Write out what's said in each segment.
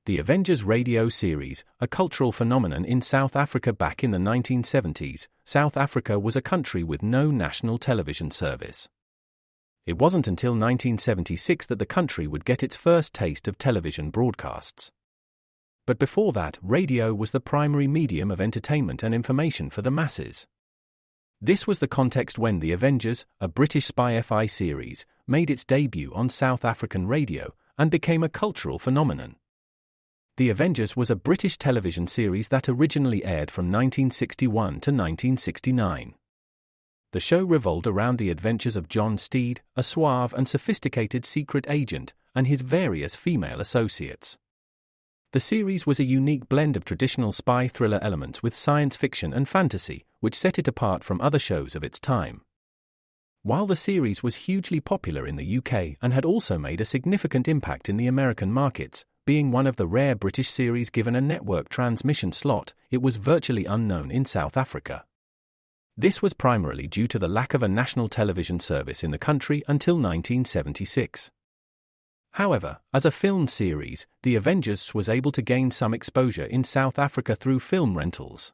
The Avengers radio series, a cultural phenomenon in South Africa back in the 1970s, South Africa was a country with no national television service. It wasn't until 1976 that the country would get its first taste of television broadcasts. But before that, radio was the primary medium of entertainment and information for the masses. This was the context when The Avengers, a British spy-fi series, made its debut on South African radio and became a cultural phenomenon. The Avengers was a British television series that originally aired from 1961 to 1969. The show revolved around the adventures of John Steed, a suave and sophisticated secret agent, and his various female associates. The series was a unique blend of traditional spy thriller elements with science fiction and fantasy, which set it apart from other shows of its time. While the series was hugely popular in the UK and had also made a significant impact in the American markets, being one of the rare British series given a network transmission slot, it was virtually unknown in South Africa. This was primarily due to the lack of a national television service in the country until 1976. However, as a film series, The Avengers was able to gain some exposure in South Africa through film rentals.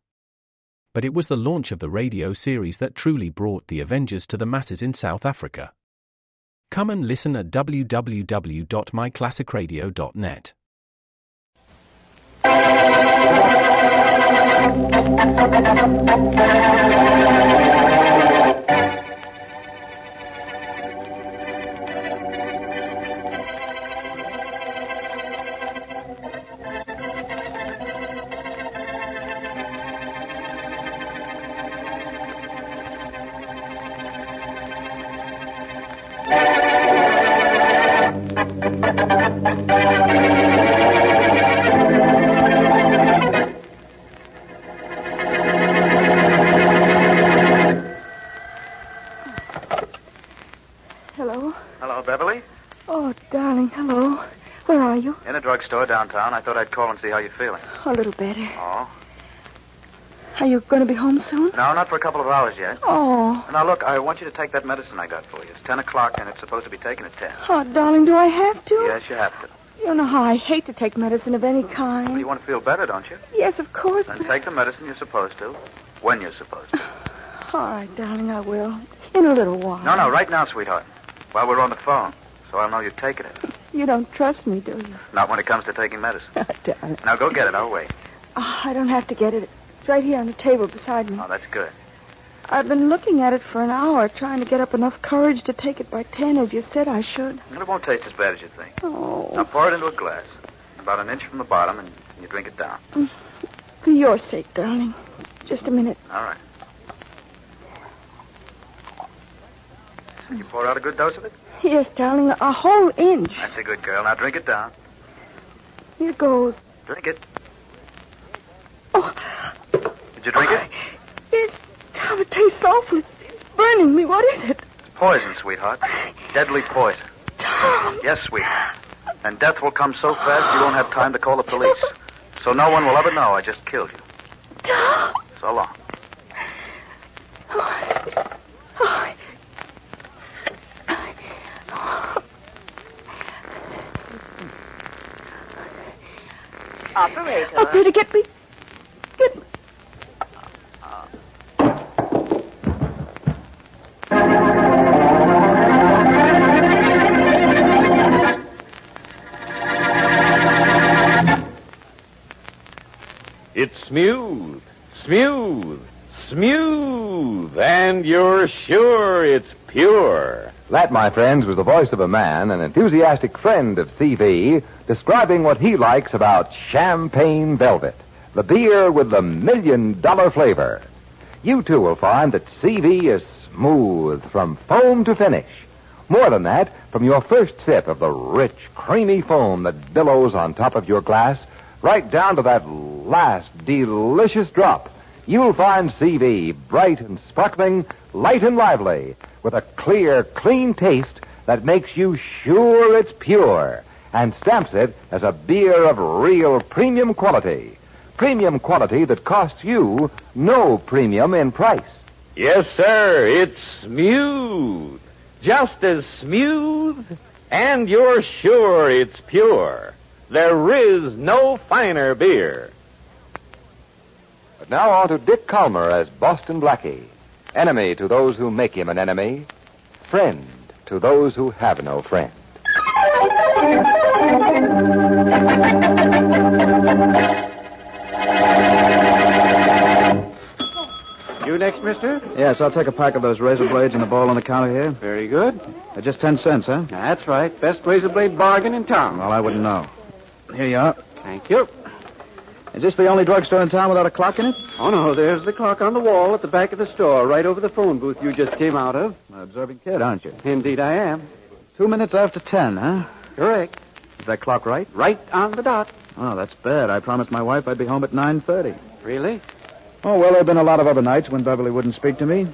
But it was the launch of the radio series that truly brought The Avengers to the masses in South Africa. Come and listen at www.myclassicradio.net. Hello? Hello, Beverly. Oh, darling, hello. Where are you? In a drugstore downtown. I thought I'd call and see how you're feeling. A little better. Oh? Are you going to be home soon? No, not for a couple of hours yet. Oh. Now, look, I want you to take that medicine I got for you. It's 10 o'clock, and it's supposed to be taken at 10. Oh, darling, do I have to? Yes, you have to. You know how I hate to take medicine of any kind. Well, you want to feel better, don't you? Yes, of course. Then take the medicine you're supposed to, when you're supposed to. All right, darling, I will. In a little while. No, right now, sweetheart. While we're on the phone, so I'll know you've taken it. You don't trust me, do you? Not when it comes to taking medicine. Darling. Now, go get it. I'll wait. I don't have to get it. It's right here on the table beside me. Oh, that's good. I've been looking at it for an hour, trying to get up enough courage to take it by 10, as you said I should. It won't taste as bad as you think. Oh. Now, pour it into a glass, about an inch from the bottom, and you drink it down. For your sake, darling. Just a minute. All right. You pour out a good dose of it? Yes, darling, a whole inch. That's a good girl. Now drink it down. Here goes. Drink it. Oh. Did you drink it? Yes, Tom, it tastes awful. It's burning me. What is it? It's poison, sweetheart. Deadly poison. Tom. Yes, sweetheart. And death will come so fast you won't have time to call the police. So no one will ever know I just killed you. Tom. So long. Operator, get me. Get me. It's smooth, smooth, smooth, and you're sure it's pure. That, my friends, was the voice of a man, an enthusiastic friend of CV, describing what he likes about Champagne Velvet, the beer with the $1 million flavor. You, too, will find that CV is smooth from foam to finish. More than that, from your first sip of the rich, creamy foam that billows on top of your glass, right down to that last delicious drop, you'll find CV bright and sparkling, light and lively, with a clear, clean taste that makes you sure it's pure and stamps it as a beer of real premium quality. Premium quality that costs you no premium in price. Yes, sir, it's smooth. Just as smooth, and you're sure it's pure. There is no finer beer. But now on to Dick Calmer as Boston Blackie. Enemy to those who make him an enemy. Friend to those who have no friend. You next, mister? Yes, I'll take a pack of those razor blades and the ball on the counter here. Very good. They're just 10 cents, huh? That's right. Best razor blade bargain in town. Well, I wouldn't know. Here you are. Thank you. Is this the only drugstore in town without a clock in it? Oh, no, there's the clock on the wall at the back of the store, right over the phone booth you just came out of. An observing kid, aren't you? Indeed I am. 2 minutes after 10, huh? Correct. Is that clock right? Right on the dot. Oh, that's bad. I promised my wife I'd be home at 9:30. Really? Oh, well, there have been a lot of other nights when Beverly wouldn't speak to me.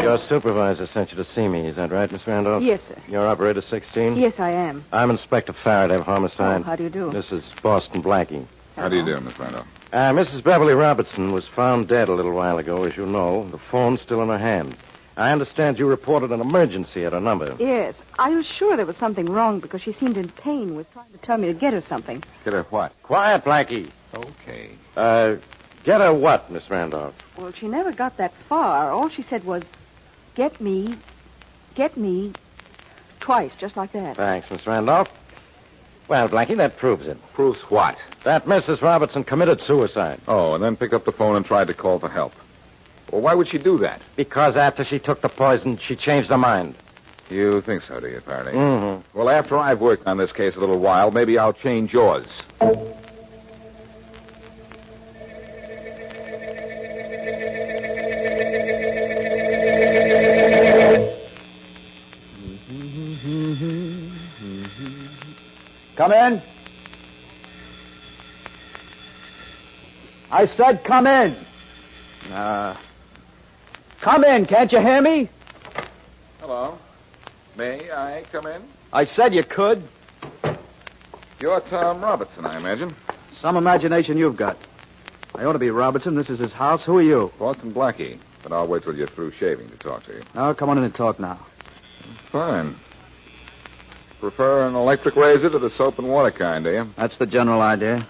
Your supervisor sent you to see me. Is that right, Miss Randolph? Yes, sir. You're Operator 16? Yes, I am. I'm Inspector Faraday of Homicide. Oh, how do you do? This is Boston Blackie. How do you do, Miss Randolph? Mrs. Beverly Robertson was found dead a little while ago, as you know. The phone's still in her hand. I understand you reported an emergency at her number. Yes. I was sure there was something wrong because she seemed in pain, was trying to tell me to get her something. Get her what? Quiet, Blackie. Okay. Get her what, Miss Randolph? Well, she never got that far. All she said was, get me, twice, just like that. Thanks, Miss Randolph. Well, Blackie, that proves it. Proves what? That Mrs. Robertson committed suicide. Oh, and then picked up the phone and tried to call for help. Well, why would she do that? Because after she took the poison, she changed her mind. You think so, do you, Faraday? Mm-hmm. Well, after I've worked on this case a little while, maybe I'll change yours. Come in. I said come in. Come in, can't you hear me? Hello. May I come in? I said you could. You're Tom Robertson, I imagine. Some imagination you've got. I ought to be Robertson. This is his house. Who are you? Boston Blackie. But I'll wait till you're through shaving to talk to you. Oh, come on in and talk now. Fine. Prefer an electric razor to the soap and water kind, do you? That's the general idea.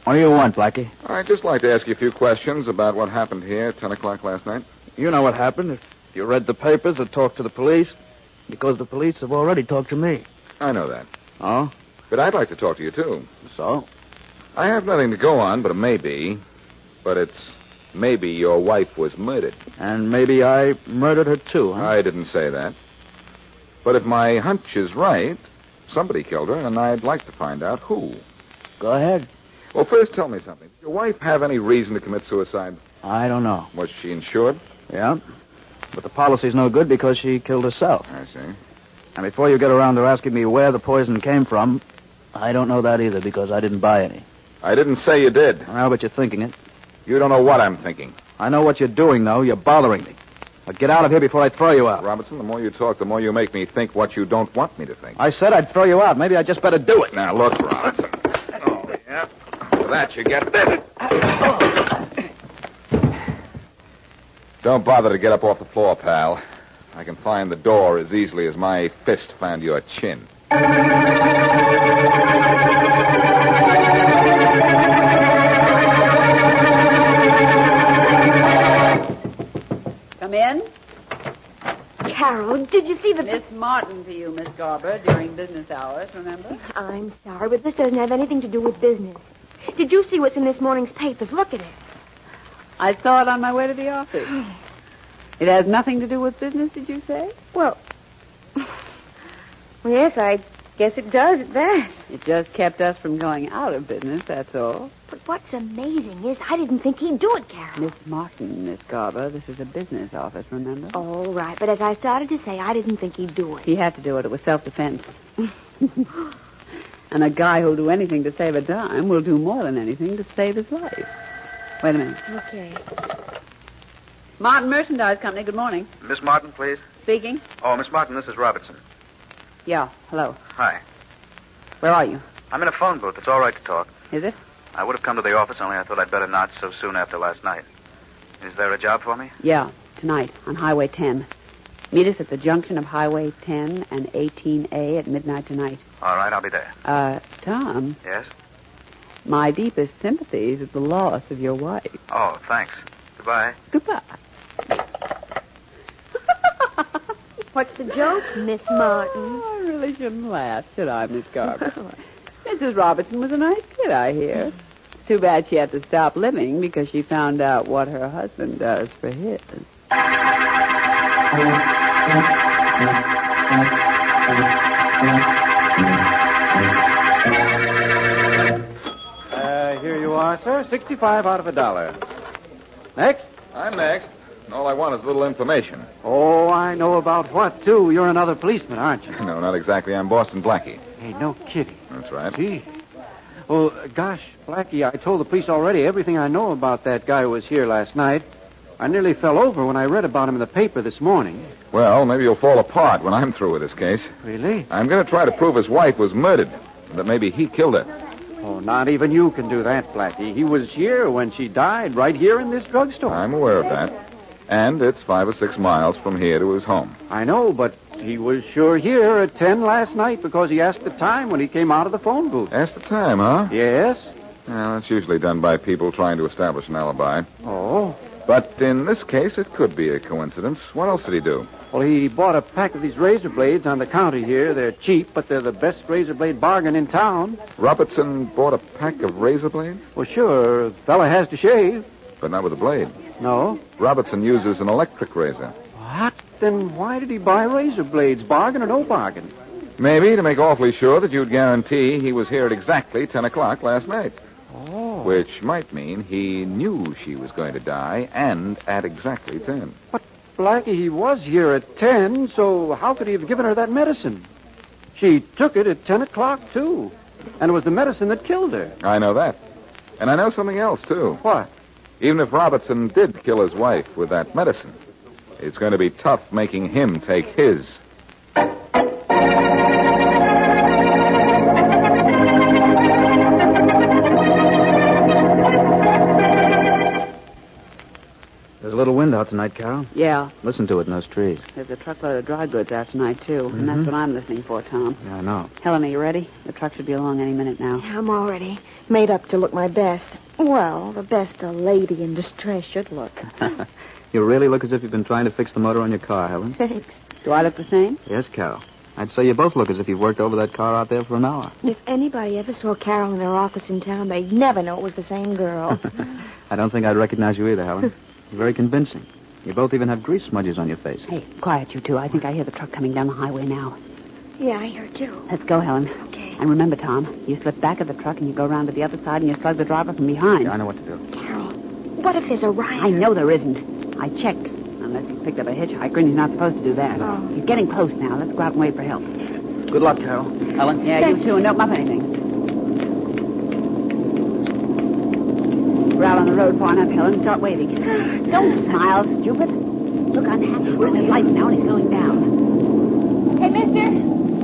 What do you want, Blackie? I'd just like to ask you a few questions about what happened here at 10 o'clock last night. You know what happened. If you read the papers or talked to the police, because the police have already talked to me. I know that. Oh? But I'd like to talk to you, too. So? I have nothing to go on but a maybe. But it's maybe your wife was murdered. And maybe I murdered her, too, huh? I didn't say that. But if my hunch is right, somebody killed her, and I'd like to find out who. Go ahead. Well, first tell me something. Did your wife have any reason to commit suicide? I don't know. Was she insured? Yeah. But the policy's no good because she killed herself. I see. And before you get around to asking me where the poison came from, I don't know that either because I didn't buy any. I didn't say you did. Well, but you're thinking it. You don't know what I'm thinking. I know what you're doing, though. You're bothering me. Now get out of here before I throw you out. Robertson, the more you talk, the more you make me think what you don't want me to think. I said I'd throw you out. Maybe I just better do it. Now, look, Robertson. Oh, yeah. For that, you get this. Don't bother to get up off the floor, pal. I can find the door as easily as my fist found your chin. Come in. Carol, did you see the... Miss Martin to you, Miss Garber, during business hours, remember? I'm sorry, but this doesn't have anything to do with business. Did you see what's in this morning's papers? Look at it. I saw it on my way to the office. It has nothing to do with business, did you say? Well, yes, I guess it does at that. It just kept us from going out of business, that's all. But what's amazing is I didn't think he'd do it, Carol. Miss Martin, Miss Garber, this is a business office, remember? All right, but as I started to say, I didn't think he'd do it. He had to do it. It was self-defense. And a guy who'll do anything to save a dime will do more than anything to save his life. Wait a minute. Okay. Martin Merchandise Company, good morning. Miss Martin, please. Speaking. Oh, Miss Martin, this is Robertson. Yeah, hello. Hi. Where are you? I'm in a phone booth. It's all right to talk. Is it? I would have come to the office, only I thought I'd better not so soon after last night. Is there a job for me? Yeah, tonight on Highway 10. Meet us at the junction of Highway 10 and 18A at midnight tonight. All right, I'll be there. Tom, Yes? my deepest sympathies at the loss of your wife. Oh, thanks. Goodbye. Goodbye. What's the joke, Miss Martin? Oh, I really shouldn't laugh, should I, Miss Garber? Mrs. Robertson was a nice kid, I hear. Too bad she had to stop living because she found out what her husband does for his. Here you are, sir. 65 out of $1. Next? I'm next. All I want is a little information. Oh, I know about what, too. You're another policeman, aren't you? No, not exactly. I'm Boston Blackie. Hey, no kidding. That's right. Gee. Well, gosh, Blackie, I told the police already everything I know about that guy who was here last night. I nearly fell over when I read about him in the paper this morning. Well, maybe you'll fall apart when I'm through with this case. Really? I'm going to try to prove his wife was murdered, and that maybe he killed her. Oh, not even you can do that, Blackie. He was here when she died, right here in this drugstore. I'm aware of that. And it's 5 or 6 miles from here to his home. I know, but he was sure here at 10 last night because he asked the time when he came out of the phone booth. Asked the time, huh? Yes. Well, that's usually done by people trying to establish an alibi. Oh. But in this case, it could be a coincidence. What else did he do? Well, he bought a pack of these razor blades on the counter here. They're cheap, but they're the best razor blade bargain in town. Robertson bought a pack of razor blades? Well, sure. A fella has to shave. But not with a blade. No. Robertson uses an electric razor. What? Then why did he buy razor blades, bargain or no bargain? Maybe to make awfully sure that you'd guarantee he was here at exactly 10 o'clock last night. Oh. Which might mean he knew she was going to die, and at exactly 10. But, Blackie, he was here at 10, so how could he have given her that medicine? She took it at 10 o'clock, too. And it was the medicine that killed her. I know that. And I know something else, too. What? Even if Robertson did kill his wife with that medicine, it's going to be tough making him take his. There's a little wind out tonight, Carol. Yeah, Listen to it in those trees. there's a truckload of dry goods out tonight, too. And that's what I'm listening for, Tom. Yeah, I know. Helen, are you ready? The truck should be along any minute now. I'm already made up to look my best. Well, the best a lady in distress should look. You really look as if you've been trying to fix the motor on your car, Helen. Thanks. Do I look the same? Yes, Carol. I'd say you both look as if you've worked over that car out there for an hour. If anybody ever saw Carol in her office in town, they'd never know it was the same girl. I don't think I'd recognize you either, Helen. You're very convincing. You both even have grease smudges on your face. Hey, quiet, you two. I think I hear the truck coming down the highway now. Yeah, I hear too. Let's go, Helen. Okay. And remember, Tom, you slip back of the truck and you go around to the other side and you slug the driver from behind. Yeah, I know what to do. Carol, what if there's a riot? I know there isn't. I checked. Unless he's picked up a hitchhiker, and he's not supposed to do that. Oh. He's getting close now. Let's go out and wait for help. Good luck, Carol. Helen? Yeah, you too, and don't muff anything. We're out on the road far enough, Helen. Start waving. Don't smile, stupid. Look unhappy. We're in his lights now, and he's slowing down. Hey, mister.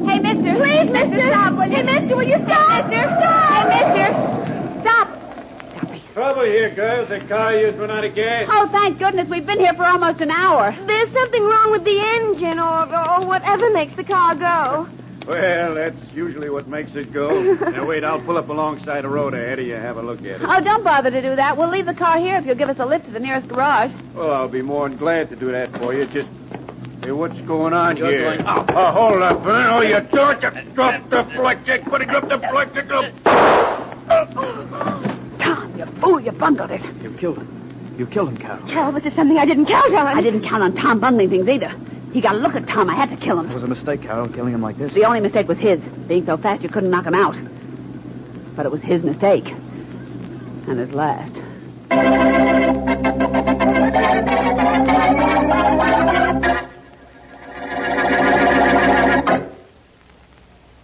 Hey, mister. Please, mister. Stop, will you? Hey, mister, will you stop? Hey, mister. Stop. Hey, mister. Stop. Trouble here, girls. The car used run out of gas. Oh, thank goodness. We've been here for almost an hour. There's something wrong with the engine or whatever makes the car go. Well, that's usually what makes it go. Now, wait, I'll pull up alongside the road ahead of you. Have a look at it. Oh, don't bother to do that. We'll leave the car here if you'll give us a lift to the nearest garage. Well, I'll be more than glad to do that for you. Just, hey, what's going on here? going- Hold up, huh? Oh, you don't. Drop the flight check. Put it up the flight check. Tom, you fool. You bungled it. You killed him. You killed him, Carol. Carol, but there's something I didn't count on. I didn't count on Tom bungling things either. He got a look at Tom. I had to kill It him. was a mistake, Carol, killing him like this. The only mistake was his, being so fast you couldn't knock him out. But it was his mistake. And his last.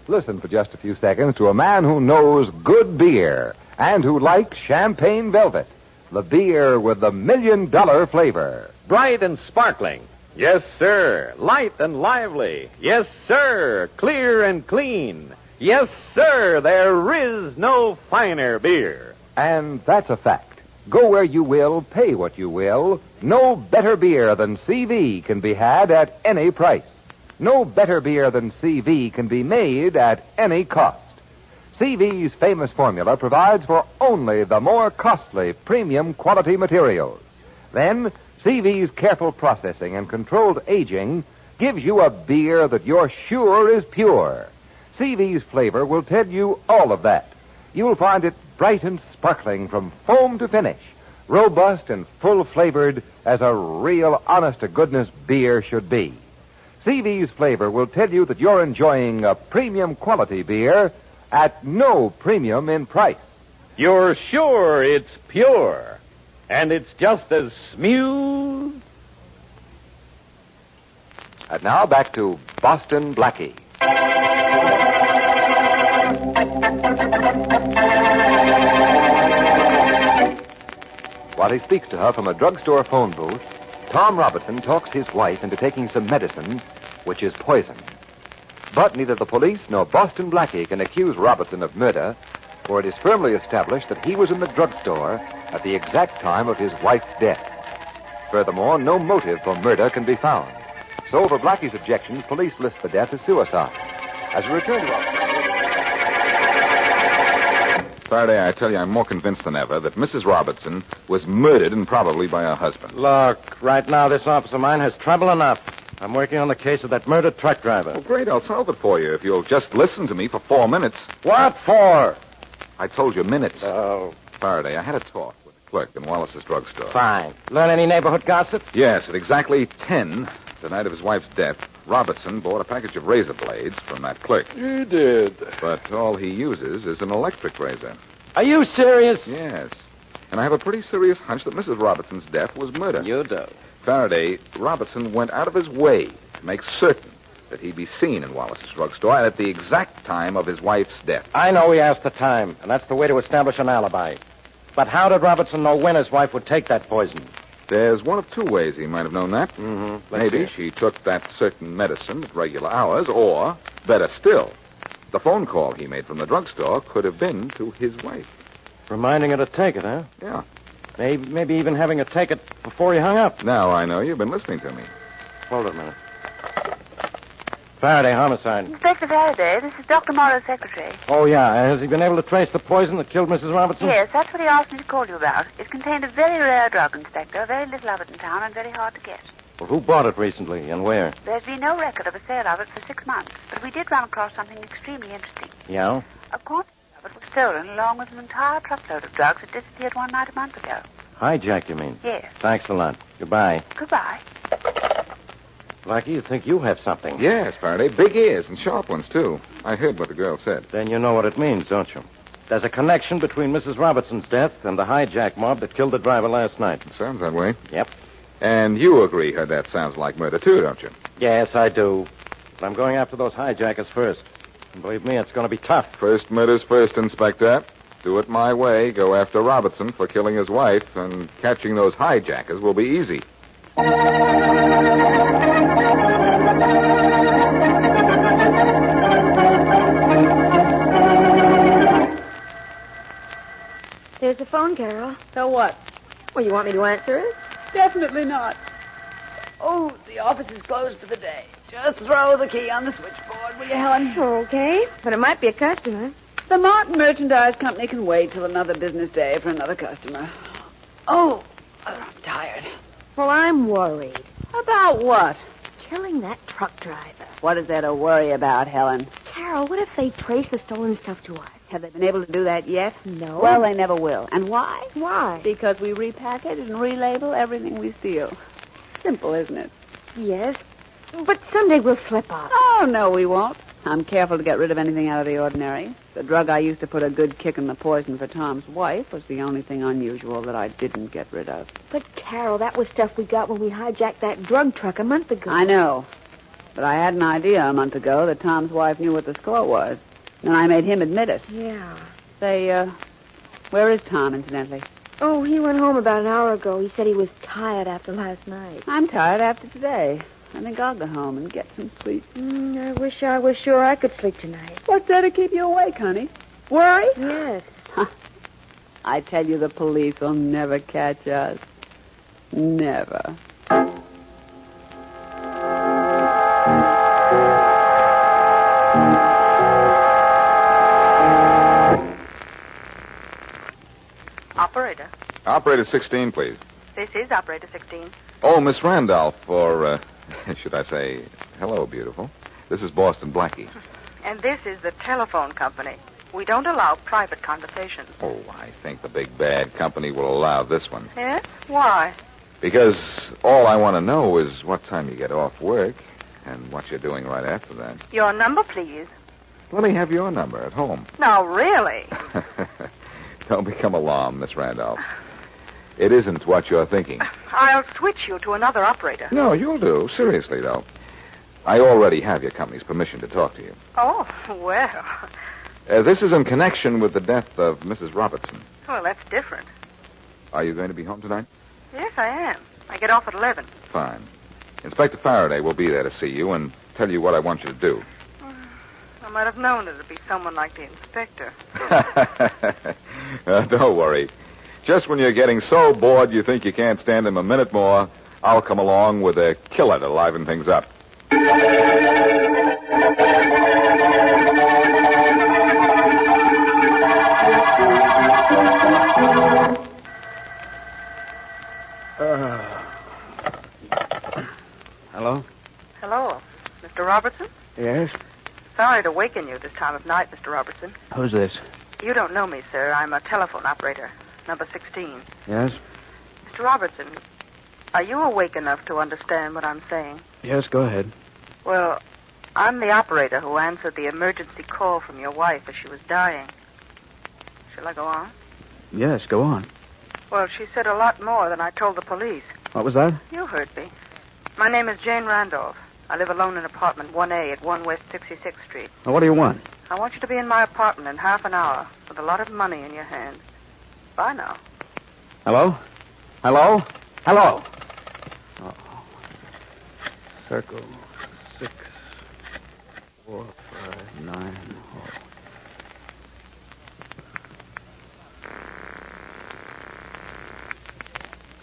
Listen for just a few seconds to a man who knows good beer and who likes champagne velvet, the beer with the $1 million flavor. Bright and sparkling. Yes, sir. Light and lively. Yes, sir. Clear and clean. Yes, sir. There is no finer beer. And that's a fact. Go where you will, pay what you will. No better beer than CV can be had at any price. No better beer than CV can be made at any cost. CV's famous formula provides for only the more costly premium quality materials. Then, CV's careful processing and controlled aging gives you a beer that you're sure is pure. CV's flavor will tell you all of that. You'll find it bright and sparkling from foam to finish, robust and full-flavored as a real honest-to-goodness beer should be. CV's flavor will tell you that you're enjoying a premium quality beer at no premium in price. You're sure it's pure, and it's just as smooth. And now back to Boston Blackie. While he speaks to her from a drugstore phone booth, Tom Robertson talks his wife into taking some medicine, which is poison. But neither the police nor Boston Blackie can accuse Robertson of murder, for it is firmly established that he was in the drugstore at the exact time of his wife's death. Furthermore, no motive for murder can be found. So, over Blackie's objections, police list the death as suicide. As we return to our... Faraday, I tell you, I'm more convinced than ever that Mrs. Robertson was murdered and probably by her husband. Look, right now this office of mine has trouble enough. I'm working on the case of that murdered truck driver. Well, great. I'll solve it for you if you'll just listen to me for 4 minutes. What for? I told you minutes. Oh. Faraday, I had a talk with the clerk in Wallace's drugstore. Fine. Learn any neighborhood gossip? Yes, at exactly 10, the night of his wife's death, Robertson bought a package of razor blades from that clerk. You did. But all he uses is an electric razor. Are you serious? Yes. And I have a pretty serious hunch that Mrs. Robertson's death was murder. You do. Faraday, Robertson went out of his way to make certain that he'd be seen in Wallace's drugstore at the exact time of his wife's death. I know he asked the time, and that's the way to establish an alibi. But how did Robertson know when his wife would take that poison? There's one of two ways he might have known that. Mm-hmm. Maybe she took that certain medicine at regular hours, or, better still, the phone call he made from the drugstore could have been to his wife. Reminding her to take it, huh? Yeah. Maybe even having her take it before he hung up. Now I know you've been listening to me. Hold it a minute. Faraday, homicide. Inspector Faraday, this is Dr. Morrow's secretary. Oh, yeah. Has he been able to trace the poison that killed Mrs. Robertson? Yes, that's what he asked me to call you about. It contained a very rare drug, Inspector. Very little of it in town and very hard to get. Well, who bought it recently and where? There's been no record of a sale of it for 6 months, but we did run across something extremely interesting. Yeah? A quantity of it was stolen along with an entire truckload of drugs that disappeared one night a month ago. Hijacked, you mean? Yes. Thanks a lot. Goodbye. Goodbye. Blackie, you think you have something? Yes, Faraday. Big ears and sharp ones, too. I heard what the girl said. Then you know what it means, don't you? There's a connection between Mrs. Robertson's death and the hijack mob that killed the driver last night. It sounds that way. Yep. And you agree her death sounds like murder, too, don't you? Yes, I do. But I'm going after those hijackers first. And believe me, it's going to be tough. First murder's first, Inspector. Do it my way. Go after Robertson for killing his wife, and catching those hijackers will be easy. There's the phone, Carol. So what? Well, you want me to answer it? Definitely not. Oh, the office is closed for the day. Just throw the key on the switchboard, will you, Helen? Okay, but it might be a customer. The Martin Merchandise Company can wait till another business day for another customer. Oh, I'm tired. Well, I'm worried. About what? Killing that truck driver. What is there to worry about, Helen? Carol, what if they trace the stolen stuff to us? Have they been able to do that yet? No. Well, they never will. And why? Why? Because we repackage and relabel everything we steal. Simple, isn't it? Yes. But someday we'll slip up. Oh, no, we won't. I'm careful to get rid of anything out of the ordinary. The drug I used to put a good kick in the poison for Tom's wife was the only thing unusual that I didn't get rid of. But, Carol, that was stuff we got when we hijacked that drug truck a month ago. I know. But I had an idea a month ago that Tom's wife knew what the score was. And I made him admit it. Yeah. Say, where is Tom, incidentally? Oh, he went home about an hour ago. He said he was tired after last night. I'm tired after today. I think I'll go home and get some sleep. I wish I was sure I could sleep tonight. What's there to keep you awake, honey? Worry? Yes. Huh. I tell you, the police will never catch us. Never. Operator. Operator 16, please. This is Operator 16. Oh, Miss Randolph, or should I say, hello, beautiful. This is Boston Blackie. And this is the telephone company. We don't allow private conversations. Oh, I think the big bad company will allow this one. Yes? Why? Because all I want to know is what time you get off work and what you're doing right after that. Your number, please. Let me have your number at home. No, really? Don't become alarmed, Miss Randolph. It isn't what you're thinking. I'll switch you to another operator. No, you'll do. Seriously, though. I already have your company's permission to talk to you. Oh, well. This is in connection with the death of Mrs. Robertson. Well, that's different. Are you going to be home tonight? Yes, I am. I get off at 11. Fine. Inspector Faraday will be there to see you and tell you what I want you to do. I might have known it'd be someone like the inspector. Don't worry. Just when you're getting so bored you think you can't stand him a minute more, I'll come along with a killer to liven things up. Hello? Hello, Mr. Robertson? Yes? Sorry to waken you this time of night, Mr. Robertson. Who's this? You don't know me, sir. I'm a telephone operator, number 16. Yes? Mr. Robertson, are you awake enough to understand what I'm saying? Yes, go ahead. Well, I'm the operator who answered the emergency call from your wife as she was dying. Shall I go on? Yes, go on. Well, she said a lot more than I told the police. What was that? You heard me. My name is Jane Randolph. I live alone in apartment 1A at 1 West 66th Street. Now, what do you want? I want you to be in my apartment in half an hour with a lot of money in your hand. Bye now. Hello? Hello? Hello? Oh. Circle 6, 4, 5, 9.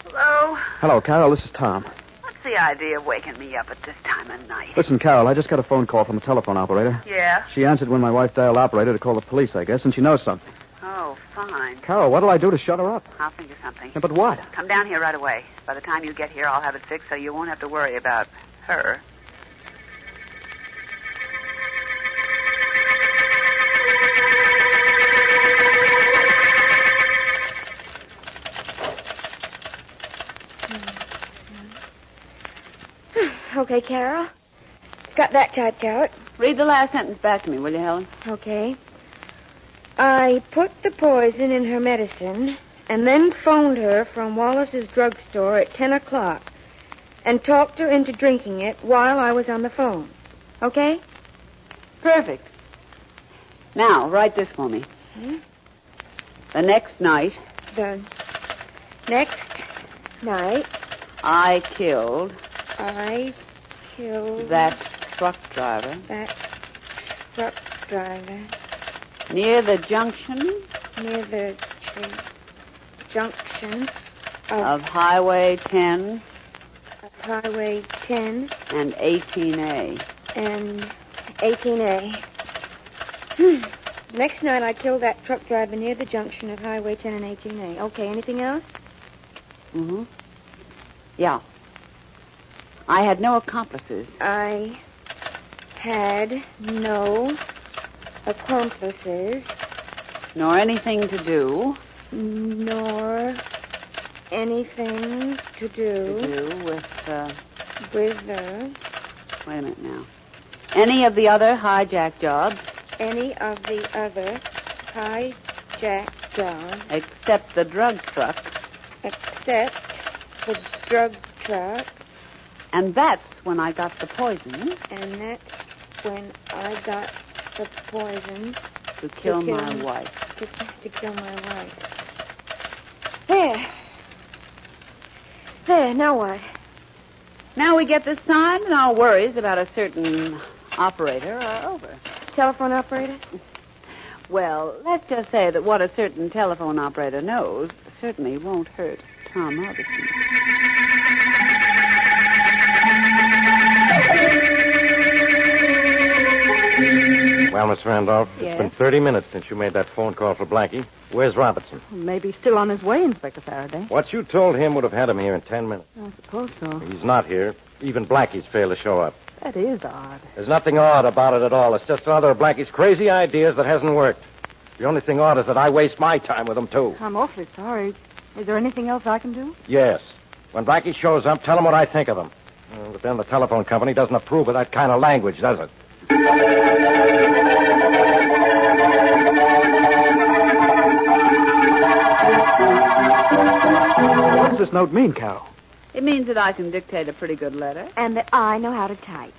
Hello? Hello, Carol. This is Tom. What's the idea of waking me up at this time of night? Listen, Carol, I just got a phone call from a telephone operator. Yeah? She answered when my wife dialed operator to call the police, I guess, and she knows something. Oh, fine. Carol, what'll I do to shut her up? I'll think of something. Yeah, but what? Come down here right away. By the time you get here, I'll have it fixed so you won't have to worry about her. Okay, Carol. Got that typed out. Read the last sentence back to me, will you, Helen? Okay. I put the poison in her medicine and then phoned her from Wallace's drugstore at 10 o'clock and talked her into drinking it while I was on the phone. Okay? Perfect. Now, write this for me. Hmm? The next night, The next night, I killed I killed that truck driver that truck driver near the junction near the junction of Highway 10 Highway 10 and 18A. and 18A. Next night I killed that truck driver near the junction of Highway 10 and 18A. Okay, anything else? Mm-hmm. Yeah. I had no accomplices. I had no accomplices. Nor anything to do. Nor anything to do with, with the... Wait a minute now. Any of the other hijack jobs. Any of the other hijack jobs. Except the drug truck. Except the drug truck. And that's when I got the poison. And that's when I got the poison. To kill my wife. To kill my wife. There. There, now what? Now we get this signed and our worries about a certain operator are over. Telephone operator? Well, let's just say that what a certain telephone operator knows certainly won't hurt Tom Robertson. Well, Miss Randolph, Yes? it's been 30 minutes since you made that phone call for Blackie. Where's Robertson? Maybe still on his way, Inspector Faraday. What you told him would have had him here in 10 minutes. I suppose so. He's not here. Even Blackie's failed to show up. That is odd. There's nothing odd about it at all. It's just another of Blackie's crazy ideas that hasn't worked. The only thing odd is that I waste my time with him, too. I'm awfully sorry. Is there anything else I can do? Yes. When Blackie shows up, tell him what I think of him. But then the telephone company doesn't approve of that kind of language, does it? What does this note mean, Carol? It means that I can dictate a pretty good letter. And that I know how to type.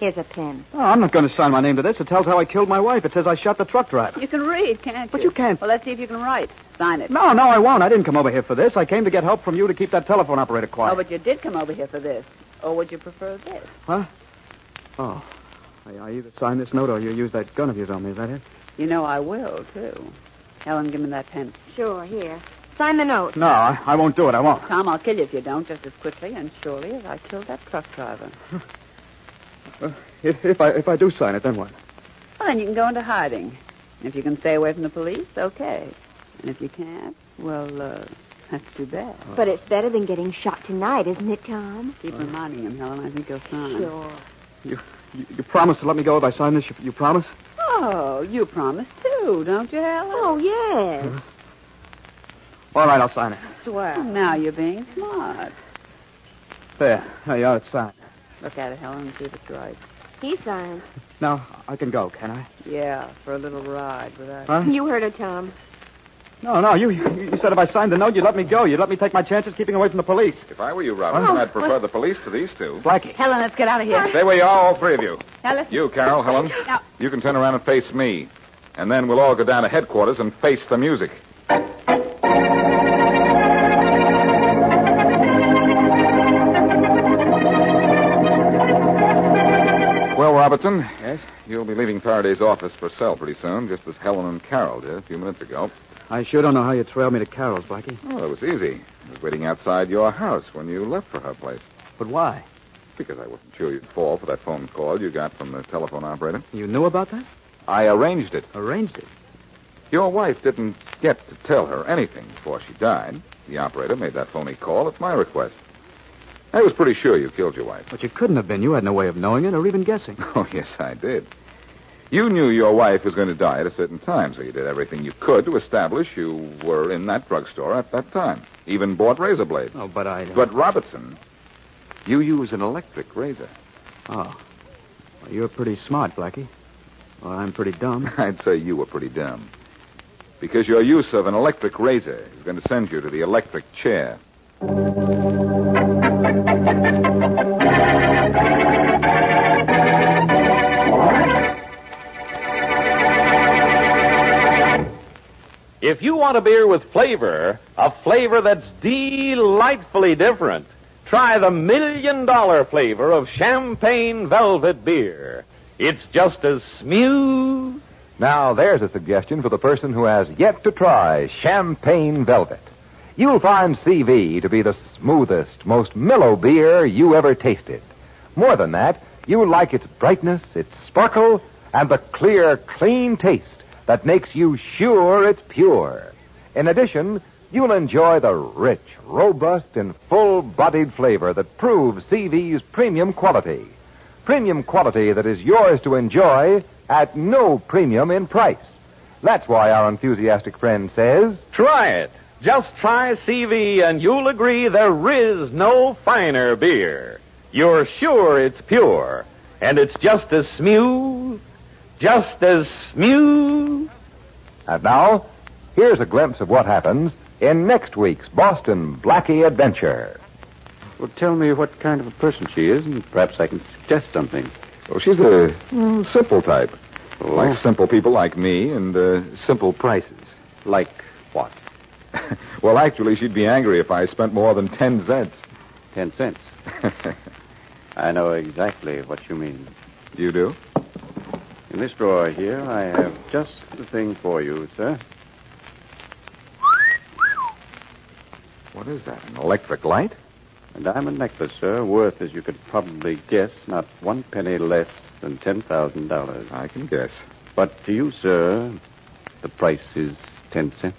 Here's a pen. Oh, I'm not going to sign my name to this. It tells how I killed my wife. It says I shot the truck driver. You can read, can't you? But you can't. Well, let's see if you can write. Sign it. No, I won't. I didn't come over here for this. I came to get help from you to keep that telephone operator quiet. Oh, but you did come over here for this. Or would you prefer this? Huh? Oh. I either sign this note or you use that gun of yours on me. Is that it? You know I will, too. Helen, give me that pen. Sure, here. Sign the note. No, I won't do it. I won't. Tom, I'll kill you if you don't, just as quickly and surely as I killed that truck driver. If I do sign it, then what? Well, then you can go into hiding. If you can stay away from the police, okay. And if you can't, well, that's too bad. But it's better than getting shot tonight, isn't it, Tom? Keep reminding him, Helen. I think he'll sign. Sure. You promise to let me go if I sign this? You promise? Oh, you promise, too, don't you, Helen? Oh, yes. All right, I'll sign it. Swell. Now you're being smart. There. You ought to sign. Look at it, Helen, and see if it's right. He signed. Now, I can go, can I? Yeah, for a little ride with us. Huh? You heard her, Tom. No, you said if I signed the note, you'd let me go. You'd let me take my chances keeping away from the police. If I were you, Robertson, I'd prefer the police to these two. Blackie. Helen, let's get out of here. Stay where you are, all three of you. Helen. You, Carol, Helen. Now. You can turn around and face me. And then we'll all go down to headquarters and face the music. Well, Robertson. Yes? You'll be leaving Faraday's office for cell pretty soon, just as Helen and Carol did a few minutes ago. I sure don't know how you trailed me to Carol's, Blackie. Oh, it was easy. I was waiting outside your house when you left for her place. But why? Because I wasn't sure you'd fall for that phone call you got from the telephone operator. You knew about that? I arranged it. Arranged it? Your wife didn't get to tell her anything before she died. The operator made that phony call at my request. I was pretty sure you killed your wife. But you couldn't have been. You had no way of knowing it or even guessing. Oh, yes, I did. You knew your wife was going to die at a certain time, so you did everything you could to establish you were in that drugstore at that time. Even bought razor blades. Oh, but I... But, Robertson, you use an electric razor. Oh. Well, you're pretty smart, Blackie. Well, I'm pretty dumb. I'd say you were pretty dumb. Because your use of an electric razor is going to send you to the electric chair. If you want a beer with flavor, a flavor that's delightfully different, try the $1 million flavor of Champagne Velvet Beer. It's just as smooth. Now, there's a suggestion for the person who has yet to try Champagne Velvet. You'll find CV to be the smoothest, most mellow beer you ever tasted. More than that, you'll like its brightness, its sparkle, and the clear, clean taste that makes you sure it's pure. In addition, you'll enjoy the rich, robust, and full-bodied flavor that proves CV's premium quality. Premium quality that is yours to enjoy at no premium in price. That's why our enthusiastic friend says... Try it. Just try CV and you'll agree there is no finer beer. You're sure it's pure. And it's just as smooth. Just as smooth. And now, here's a glimpse of what happens in next week's Boston Blackie Adventure. Well, tell me what kind of a person she is, and perhaps I can suggest something. Well, she's a simple type. Like simple people like me and simple prices. Like what? Well, actually, she'd be angry if I spent more than 10 cents. 10 cents. I know exactly what you mean. You do? In this drawer here, I have just the thing for you, sir. What is that, an electric light? A diamond necklace, sir, worth, as you could probably guess, not 1 penny less than $10,000. I can guess. But to you, sir, the price is 10 cents.